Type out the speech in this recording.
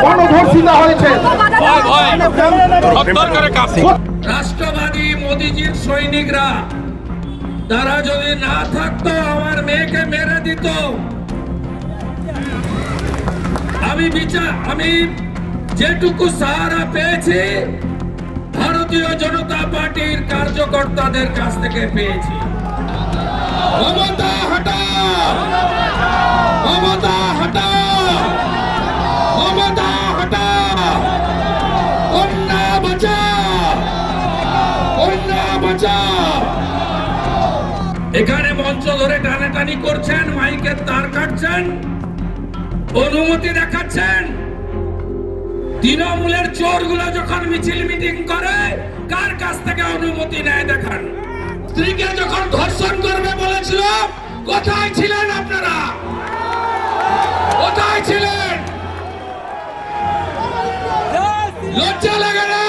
গণধর্ষিতা হয়েছে। রাষ্ট্রবাদী মোদিজির সৈনিকরা তারা যদি না থাকতো আমার মেয়েকে মেরে দিত। আমি যেটুকু সাহারা পেয়েছি ভারতীয় জনতা পার্টির কার্যকর্তাদের কাছ থেকে পেয়েছি। মমতা হটাও, মমতা হটাও, মমতা হটাও, কন্যা বাঁচাও, কন্যা বাঁচাও। এখানে মঞ্চ ধরে টানাটানি করছেন, মাইকের তার কাটছেন, অনুমতি দেখাচ্ছেন। তৃণমূলের চোরগুলো যখন মিছিল মিটিং করে কার কাছ থেকে অনুমতি নেয় দেখান। স্ত্রীকে যখন ধর্ষণ করবে বলেছিল কোথায় ছিলেন আপনারা? কোথায় ছিলেন? লজ্জা লাগে না?